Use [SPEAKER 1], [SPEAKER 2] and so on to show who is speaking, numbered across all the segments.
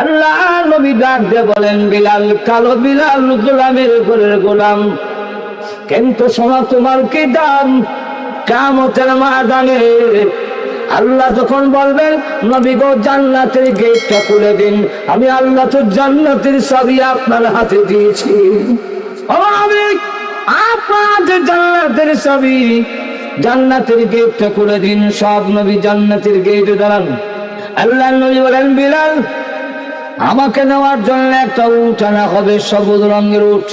[SPEAKER 1] আল্লাহ নবী ডাক দিয়ে বলেন, বিলাল, কালো বিলাল গোলামের ঘরের গোলাম, কিন্তু শোনো তোমার কি দাম কিয়ামতের ময়দানে। আল্লাহ যখন বলবেন, নবী গো জান্নাতের গেটটা খুলে দিন, আমি আল্লাহ তো জান্নাতের চাবি আপনার হাতে দিয়েছি। আমি আপনাদের জান্নাতের চাবি, জান্নাতের গেটটা খুলে দিন। সব নবী জান্নাতের গেটে দাঁড়ান। আল্লাহ নবী বলেন, বিলাল, আমাকে নেওয়ার জন্য একটা উট আনা হবে, সবুজ রঙের উট,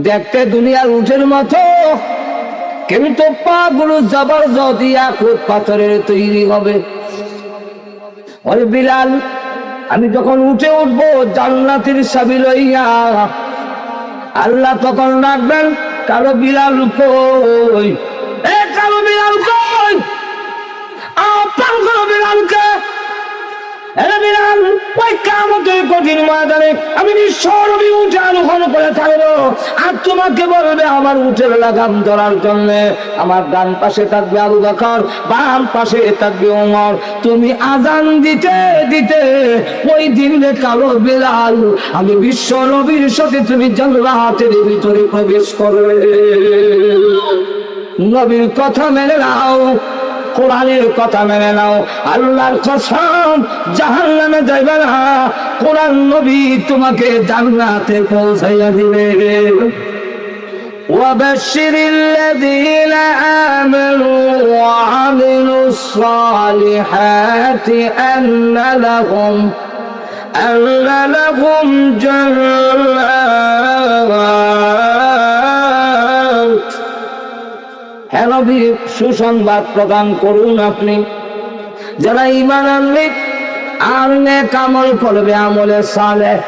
[SPEAKER 1] দেখতে দুনিয়ার উটের মতো, কিন্তু পা গুলো জবরদস্ত ইয়াকুত পাথরের তৈরি হবে। ওই বিলাল, আমি যখন উঠে উঠবো জান্নাতের চাবি লইয়া, আল্লাহ তখন ডাকবেন, কালো বিলাল কই, এ কালো বিলাল কই, আপনার কালো বিলালকে, কঠিন ময়দানে আমি নিঃস্বরবি উঠে আরোহণ করে থাকবো, আর তোমাকে বলবে আমার উঠের লাগাম ধরার জন্য। আমার ডান পাশে থাকবে আবু বকর, বাম পাশে থাকবে ওমর। তুমি আজান দিতে দিতে ওই দিনে কালো বিলাল, আমি বিশ্ব নবীর সাথে তুমি জান্নাতের ভিতরে প্রবেশ করবে। নবীর কথা মেনে নাও, কোরআনের কথা মেনে নাও। আল্লাহর কসম, জাহান্নামে যাইবে না, কোরআন নবী তোমাকে জান্নাতে পৌঁছাইয়া দিবে। وبشر الذين آمنوا وعملوا الصالحات أن لهم جنات। হে নবী, সুসংবাদ প্রদান করুন আপনি, যারা ঈমান আনবে আর নেক আমল করবে, আমলে সালেহ,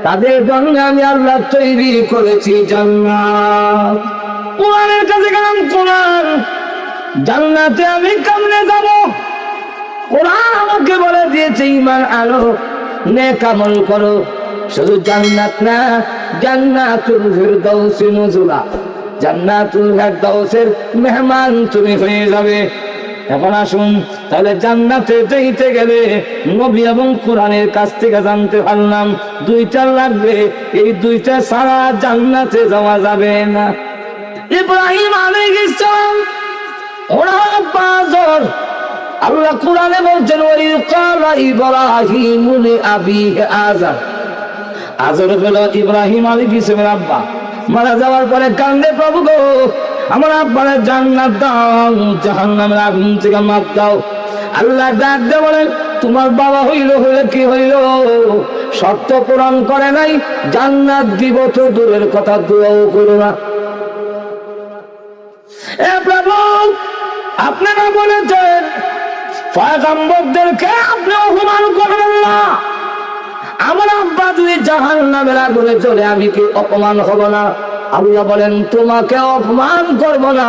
[SPEAKER 1] তাদের জন্য আমি আল্লাহ তৈরি করেছি জান্নাত। কোরআনের কাছে গেলাম, কোরআন, জান্নাতে আমি কেমনে যাব? কোরআন আমাকে বলে দিয়েছে, ঈমান আনো, নেক আমল করো। শুধু জান্নাত না, জান্নাতুল ফিরদাউসি নুজুলা, জান্নাতুল ফিরদাউসের মেহমান তুমি হয়ে যাবে। এখন আসুন তাহলে জান্নাতে যেতে গেলে নবী এবং কোরআনের কাছ থেকে জানতে পারলাম দুইটা লাগবে, এই দুইটা ছাড়া জান্নাতে যাওয়া যাবে না। ইব্রাহিম আলাইহিস সালাম ওরা পাঁচজন, আল্লাহ কোরআনে বলছেন, ওই ক্বালা ইব্রাহিম লিআবিহি আযর। আযর হলো ইব্রাহিম আলাইহিস সালামের আব্বা। মারা যাওয়ার পরে কান্দে, প্রভু গো, আমার আব্বারে জান্নাত দাও, জাহান্নামের আগুন থেকে মাফ দাও। আল্লাহ ডাক দিয়ে বলেন, তোমার বাবা হইলে কি হইল, শর্ত পূরণ করে নাই, জান্নাত দিব তো দূরের কথা, দোয়াও করো না। এ প্রভু, আপনারা বলেছেন পয়গম্বরদেরকে আপনি অপমান করবেন না। আমার আব্বা যদি জাহান্নামের আগুনে চলে, আমি কি অপমান হব না? আল্লাহ বলেন, তোমাকে অপমান করব না,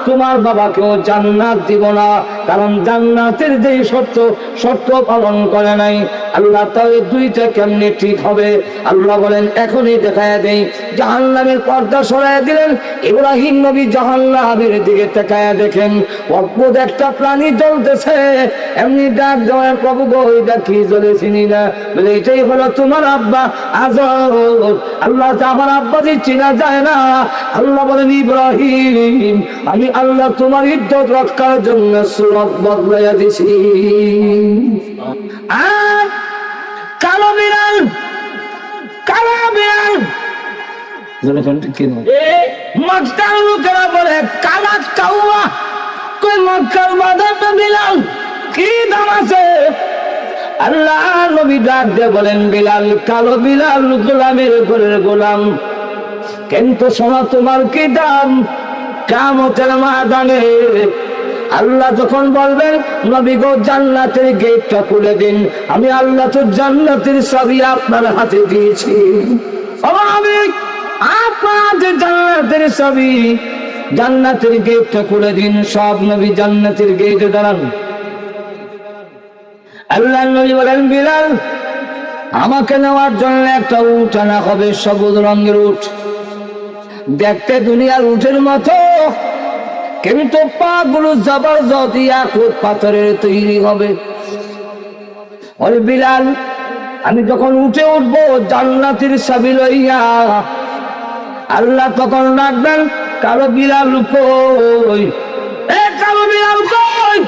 [SPEAKER 1] তোমার বাবাকেও জান্নাত দিব না, কারণ জান্নাতের যে শর্ত পালন করে নাই। আল্লাহ তাহলে দুইটা কেমনে ঠিক হবে? আল্লাহ বলেন, এখনই দেখায় দেই। জাহান্নামের পর্দা সরাইয়া দিলেন। ইব্রাহিম নবী জাহান্নামের দিকে তাকায়া দেখেন অদ্ভুত একটা প্রাণী জ্বলতেছে। এমনি ডাক দেওয়ার, প্রভু গো, এটা কি জ্বলে চিনি না। বলে, এটাই হলো তোমার আব্বা আযর। আল্লাহ, আমার আব্বা যে চিনা যায় না। আল্লাহ বলেন, ইব্রাহিম, আমি আল্লাহ তোমার ইজ্জত রক্ষার জন্য সুরত বদলাইয়া দিছি। আর কালো বিড়াল, কালো বিড়াল, মক্কার লোকেরা বলে কালা কাউয়া, কই মক্কার বাজার বিলাল, কি দাম আছে? আল্লাহ নবী ডাক দিয়ে বলেন, বিলাল, কালো বিলাল গোলামের ঘরের গোলাম, কিন্তু শোনো তোমার কি দাম কিয়ামতের ময়দানে। আল্লাহ যখন বলবেন, নবী গো জান্নাতের গেটটা খুলে দিন, আমি আল্লাহ তো জান্নাতের চাবি আপনার হাতে দিয়েছি। আমি আপনাদের জান্নাতের চাবি, জান্নাতের গেটটা খুলে দিন। সব নবী জান্নাতের গেটে দাঁড়ান। আল্লাহ নবী বলেন, বিলাল, আমাকে নেওয়ার জন্য একটা উট আনা হবে, সবুজ রঙের উট, দেখতে দুনিয়ার উটের মতো, কিন্তু পা গুলো জবরদস্ত ইয়াকুত পাথরের তৈরি হবে। ওই বিলাল, আমি যখন উঠে উঠবো জান্নাতের চাবি লইয়া, আল্লাহ তখন ডাকবেন কালো বিড়াল কই, এ কালো বিড়াল কই,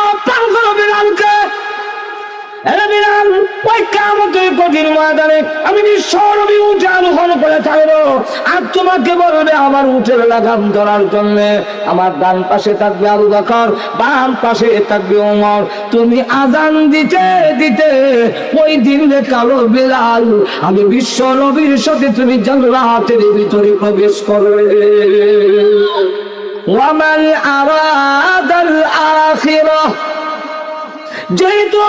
[SPEAKER 1] আপনার কালো বিড়ালকে, কঠিন ময়দানে আমি নিঃস্বরবি উঠে আরোহণ করে থাকবো, আর তোমাকে বলবে আমার উঠের লাগাম ধরার জন্য। আমার ডান পাশে থাকবে আবু বকর, বাম পাশে থাকবে ওমর। তুমি আজান দিতে দিতে ওই দিন কালো বিড়াল আমি বিশ্ব নবীর সাথে তুমি জান্নাতের ভিতরে প্রবেশ করবে। ওয়ামান আরাদাল আখিরাহ, যেহেতু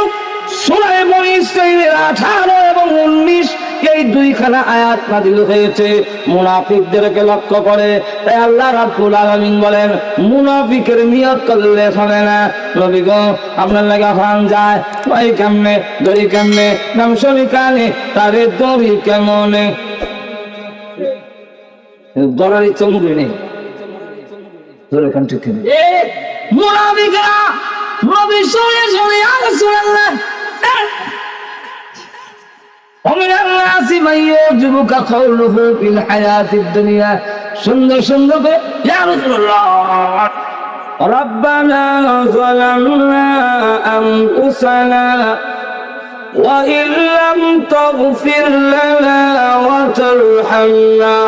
[SPEAKER 1] সূরা বনী ইসরাঈলের 18 এবং 19 এই দুইখানা আয়াত নাযিল হয়েছে মুনাফিকদেরকে লক্ষ্য করে, তাই আল্লাহ রাব্বুল আলামিন বলেন মুনাফিকের নিয়ত করলে হবে না। নবী গো আপনার লাগা ফান যায় ওই কেমনে দড়ি কেমনে নাম শুনি কানে তারে দড়ি কেমনে দড়ারি চমকে নেই ধরে কান ঠিক নেই মুনাফিকরা নবী শুনে শুনে ইয়া রাসূলুল্লাহ ومن الناس من يعجبك قوله في الحياة الدنيا সুন্দর সুন্দর করে ইয়া রাসূলুল্লাহ ربنا ظلمنا أنفسنا وإن لم تغفر لنا وترحمنا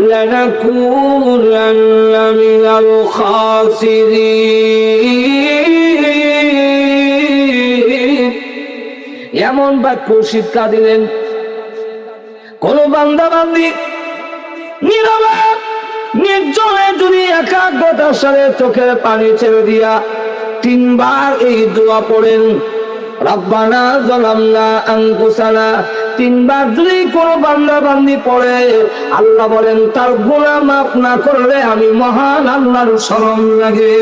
[SPEAKER 1] لنكونن من الخاسرين। এমন বাক্য শিক্ষা দিলেন, কোন বান্দা বান্দি নীরবে নির্জনে যদি একাগ্রতার সাথে চোখের পানি ছেড়ে দিয়া 3 বার এই দোয়া পড়েন, রব্বানা যালামনা আনফুসানা, 3 বার যদি কোন বান্দা বান্দি পড়ে, আল্লাহ বলেন তার গুনাহ মাফ না করলে আমি মহান আল্লাহর শরম লাগে।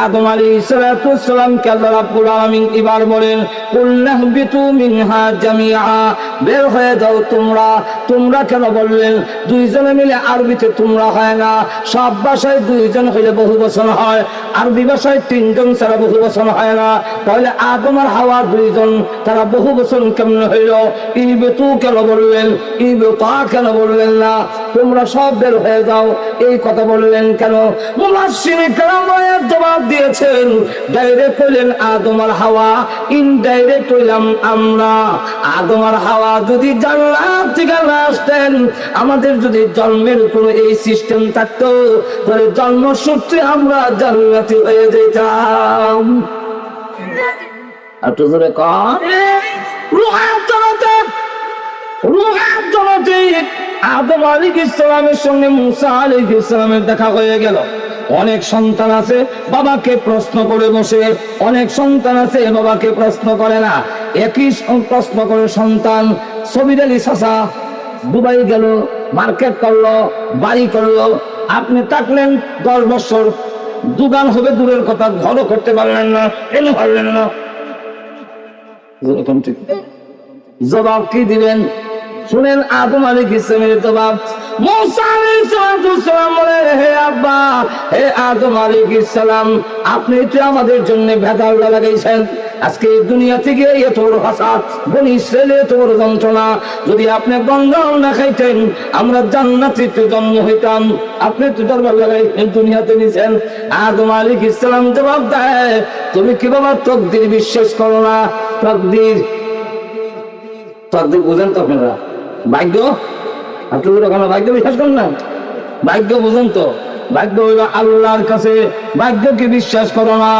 [SPEAKER 1] আদম আলাইহিস সালাম কে আল্লাহ রাব্বুল আলামিন এবার বলেন কুল্লাহবিতু মিনহা জামিআ, বের হয়ে যাও তোমরা। তোমরা কেন বললেন? দুইজনে মিলে আরবিতে তোমরা হয় না, সব ভাষায় 2 জন হইলে বহুবচন হয়, আরবি ভাষায় 3 জন ছাড়া বহুবচন হয় না। তাহলে আদম আর হাওয়া 2 জন, তারা বহুবচন কেমন হইল? ইবিতু কেন বললেন? ইবিতা কেন বললেন না? তোমরা সব বের হয়ে যাও, এই কথা বললেন কেন? মুফাসসিরিন কেরাম জবাব দিয়েছেন, ডাইরেক্ট হইলেন আদম আর হাওয়া, ইনডাইরেক্ট হইলাম আমরা। আদম আর হাওয়া যদি জান্নাত থেকে না আসতেন, আমাদের যদি জন্মের কোনো এই সিস্টেম থাকতো, তাহলে জন্মসূত্রে আমরা জান্নাতি হয়ে যেতাম। আর তো জোরে কর, রূহাত জগতে আদম আলাইহিস সালামের সঙ্গে মুসা আলাইহিস সালামের দেখা হয়ে গেল। অনেক সন্তান আছে বাবাকে প্রশ্ন করে বসে, অনেক সন্তান আছে বাবাকে প্রশ্ন করে না। একই প্রশ্ন করে সন্তান। সবির আলী চাচা দুবাই গেল, মার্কেট করলো, বাড়ি করলো, আপনি থাকলেন 10 বছর, দোকান হবে দূরের কথা, ঘরও করতে পারলেন না, এনে পারলেন না। জবাব কি দিবেন? শুনেন আদম আলাইহিস সালামের জবাব। মুসা আলাইহিস সালাম বলে, হে আব্বা, হে আদম আলাইহিস সালাম, আপনি তো আমাদের জন্য ভেদাল লাগাইছেন। আজকে এই দুনিয়া থেকে এত বড় হাসাত, বনি ইসরাইলে এত বড় যন্ত্রণা, যদি আপনি গঙ্গাও না খাইতেন আমরা জান্নাতে জন্ম হইতাম। আপনি তো দরবার লাগাই দুনিয়াতে নিছেন। আদম আলাইহিস সালাম জবাব দেয়, তুমি কি বাবা তকদির বিশ্বাস করো না? তকদির বুঝেন তো আপনারা? ভাগ্য, আপনাদের ওখানে ভাগ্য বিশ্বাস করেন না? ভাগ্য বুঝেন তো? ভাগ্য হইল আল্লাহর কাছে, ভাগ্যকে বিশ্বাস করো না।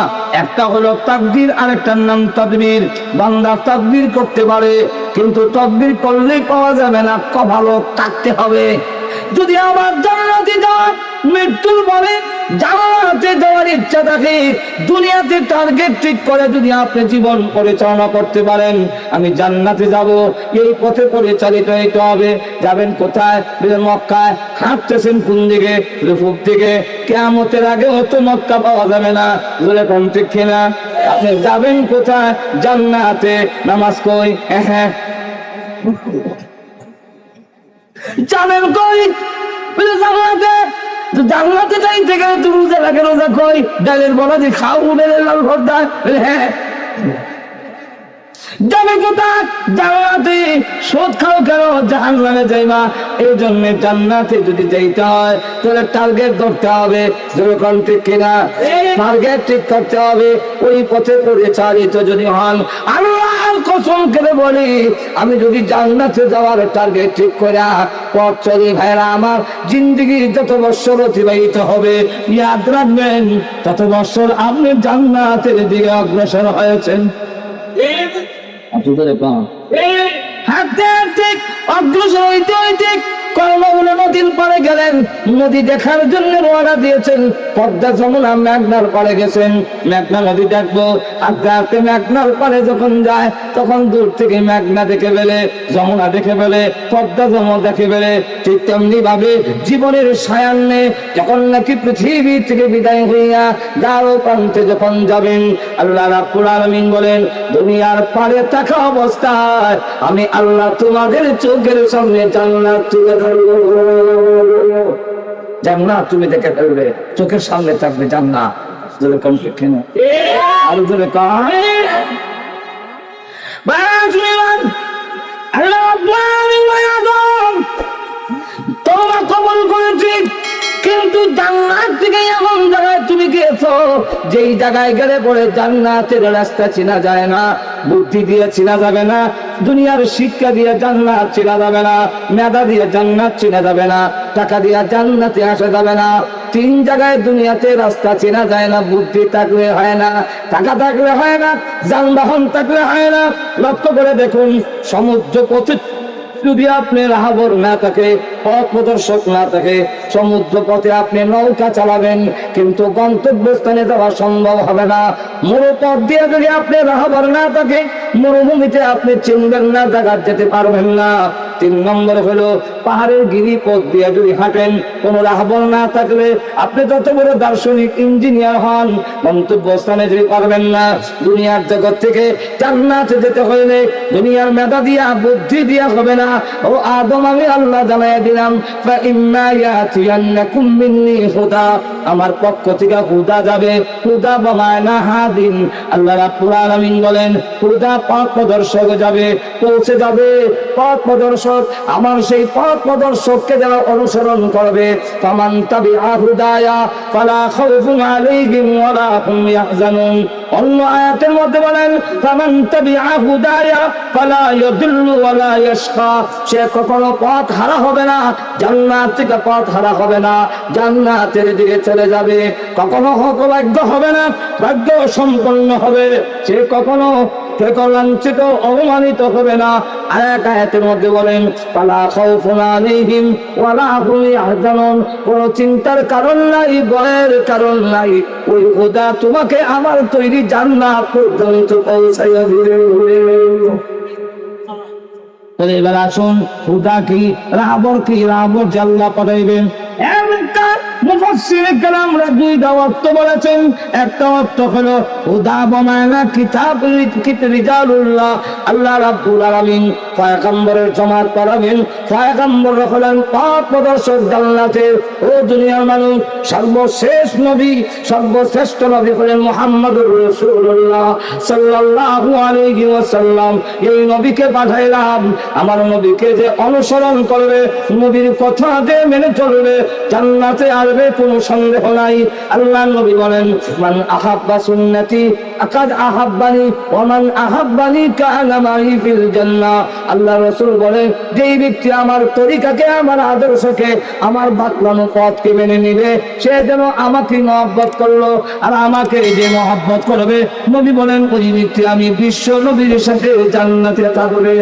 [SPEAKER 1] একটা হলো তাকদীর, আরেকটার নাম তাদবীর। বান্দা তাদবীর করতে পারে, কিন্তু তাদবীর করলেই পাওয়া যাবে না, কপালও থাকতে হবে। যদি আমার জান্নাতে যাওয়ার মৃত্যুর পরে জান্নাতে যাওয়ার ইচ্ছা থাকে, দুনিয়াতে টার্গেট ঠিক করে যদি আপনি জীবন পরিচালনা করতে পারেন, আমি জান্নাতে যাব, এই পথে পরিচালিত হইতে হবে। যাবেন কোথায়? মক্কায়। হাঁটতেছেন কোন দিকে? পূব দিকে। কিয়ামতের আগে হয়তো মক্কা পাওয়া যাবে না, বলে কোন ঠিক কিনা? আপনি যাবেন কোথায়? জান্নাতে। নামাজ কই? হ্যাঁ, জানেন কই? জান্নাতে। জান্নাতে যাইতে গেলে তুমি রোজা রাখে, রোজা কই? ডালের বলা যে খাও, উঠে লাল ভর্তা। হ্যাঁ, যাবে কোথায়? জান্নাতে। সুদ খাও কেন? জাহান্নামে যাইবা। এই জন্য জান্নাতে যদি যাইতে হয় তাহলে টার্গেট ধরতে হবে। যেরকম ঠিক কিনা? টার্গেট ঠিক করতে হবে। ওই পথে পরিচালিত যদি হন, আল্লাহর কসম করে বলি, আমি যদি জান্নাতে যাওয়ার টার্গেট ঠিক করে পথ চলি ভাইরা আমার, জিন্দগির যত বছর অতিবাহিত হবে ইয়াদ রাখবেন তত বছর আপনি জান্নাতের দিকে অগ্রসর হয়েছেন। হাঁটতে হাঁটতে অগ্রসর হইতে হইতে কর্মগুলো নদীর পাড়ে গেলেন। নদী দেখার জন্য রওনা দিয়েছেন। পদ্মা যমুনা মেঘনার পাড়ে গেছেন। মেঘনা নদী দেখবো। হাঁটতে হাঁটতে মেঘনার পাড়ে যখন যায় তখন দূর থেকে মেঘনা দেখে ফেলে, যমুনা দেখে ফেলে, পদ্মা যমুনা দেখে ফেলে। ঠিক তেমনি ভাবে জীবনের সায়ান্নে যখন নাকি পৃথিবী থেকে বিদায় হইয়া দ্বার প্রান্তে যখন যাবেন, আল্লাহ রাব্বুল আলামিন বলেন, দুনিয়ার পাড়ে থাকা অবস্থায় আমি আল্লাহ তোমাদের চোখের সামনে জান্নাত তুলে ধরবো। জান্নাত তুমি দেখে ফেলবে, চোখের সামনে থাকবে জান্নাত। জোরে কম ঠিক না? আরো জোরে কম। আল্লাহ রাব্বুল আলামিন তোমরা কবুল করেছি, কিন্তু জান্নাত থেকে এমন জায়গায় তুমি গিয়েছো যেই জায়গায় গেলে পরে জান্নাতের রাস্তা চেনা যায় না, বুদ্ধি দিয়ে চেনা যাবে না, দুনিয়ার শিক্ষা দিয়ে জান্নাত চেনা যাবে না, মেধা দিয়ে জান্নাত চেনা যাবে না, টাকা দিয়ে জান্নাতে আসা যাবে না। তিন জায়গায় দুনিয়াতে রাস্তা চেনা যায় না, বুদ্ধি থাকলে হয় না, টাকা থাকলে হয় না, যানবাহন থাকলে হয় না। লক্ষ্য করে দেখুন, সমুদ্র পথে যদি আপনি রাহাবর না থাকে, পথ প্রদর্শক না থাকে, সমুদ্র পথে আপনি নৌকা চালাবেন কিন্তু গন্তব্যস্থানে যাওয়া সম্ভব হবে না। মরুপথ দিয়ে যদি আপনি রাহাবর না থাকে, মরুভূমিতে আপনি চিনবেন না, জায়গা যেতে পারবেন না। তিন নম্বর হলো পাহাড়ের গিরিপথ দিয়ে যদি হাঁটেন, কোন রাহবর না থাকলে আপনি যত বড় দার্শনিক ইঞ্জিনিয়ার হন, গন্তব্যস্থানে যেতে পারবেন না। দুনিয়ার জগৎ থেকে জান্নাতে যেতে হলে দুনিয়ার মেধা দিয়া, বুদ্ধি দিয়া হবে না। ও আদম, আমি আল্লাহ জানাইয়া দিলাম, ফাইম্মা ইয়াতিয়ান্নাকুম মিন্নি হুদা, আমার পক্ষ থেকে হুদা যাবে। হুদা বামায়না হাদিন। আল্লাহ রাব্বুল আলামিন বলেন, হুদা পথ প্রদর্শক যাবে, পৌঁছে যাবে। পথ প্রদর্শক, আমার সেই পথ প্রদর্শককে যারা অনুসরণ করবে, ফামান তাবিআ হুদায়া ফালা খাউফুন আলাইহিম ওয়ালা হুম ইয়াহজানুন। অন্য আয়াতের মধ্যে বলেন, ফামান তাবিআ হুদায়া ফালা ইয়াদিল্লু ওয়ালা ইয়াশকা, সে কখনো পথ হারা হবে না, জান্নাত থেকে পথ হারা হবে না, জান্নাতের দিকে চলে যাবে। কখনো হতভাগ্য হবে না, ভাগ্য সম্পন্ন হবে। সে কখনো লাঞ্ছিত, অপমানিত হবে না। আর এক আয়াতের মধ্যে বলেন, ফালা খাউফুন আলাইহিম ওয়ালা হুম ইয়াহজানুন, কোনো চিন্তার কারণ নাই, ভয়ের কারণ নাই। ওই খোদা তোমাকে আমার তৈরি জান্নাত পর্যন্ত পৌঁছাইয়া দিবে। এবার আসুন, হুদা কি, রাহবর কি? রাহবর আল্লাহ পাঠাইবেন। মুফাসসিরে কেরামরা দুইটা অর্থ বলেছেন। একটা অর্থ হলো হুদা বানায়না কিতাব রিজালুল্লাহ, আল্লাহ রাব্বুল আলামিন পয়গম্বরের জামাত পাঠাবেন। পয়গম্বর হলেন পথ প্রদর্শক জান্নাতের। ও দুনিয়ার মানুষ, সর্বশেষ নবী, সর্বশ্রেষ্ঠ নবী হলেন মুহাম্মদুর রাসূলুল্লাহ সাল্লাল্লাহু আলাইহি ওয়াসাল্লাম। এই নবীকে পাঠাইলাম। আমার নবীকে যে অনুসরণ করবে, নবীর কথা যে মেনে চলবে, জান্নাতে আসবে, কোনো সন্দেহ নাই। আল্লাহ নবী বলেন, মান আহাব্বা সুন্নতি আকাদ আহাব্বানি ওয়া মান আহাব্বানি কানা মাই ফিল জান্নাহ। আল্লাহ রাসূল বলেন, যেই ব্যক্তি আমার তরিকাকে, আমার আদর্শকে, আমার বাতলানো পথকে মেনে নিবে, সে যেন আমাকে মহব্বত করলো। আর আমাকে যে মহব্বত করবে, নবী বলেন, ওই ব্যক্তি আমি বিশ্ব নবীর সাথে জান্নাতে থাকবে।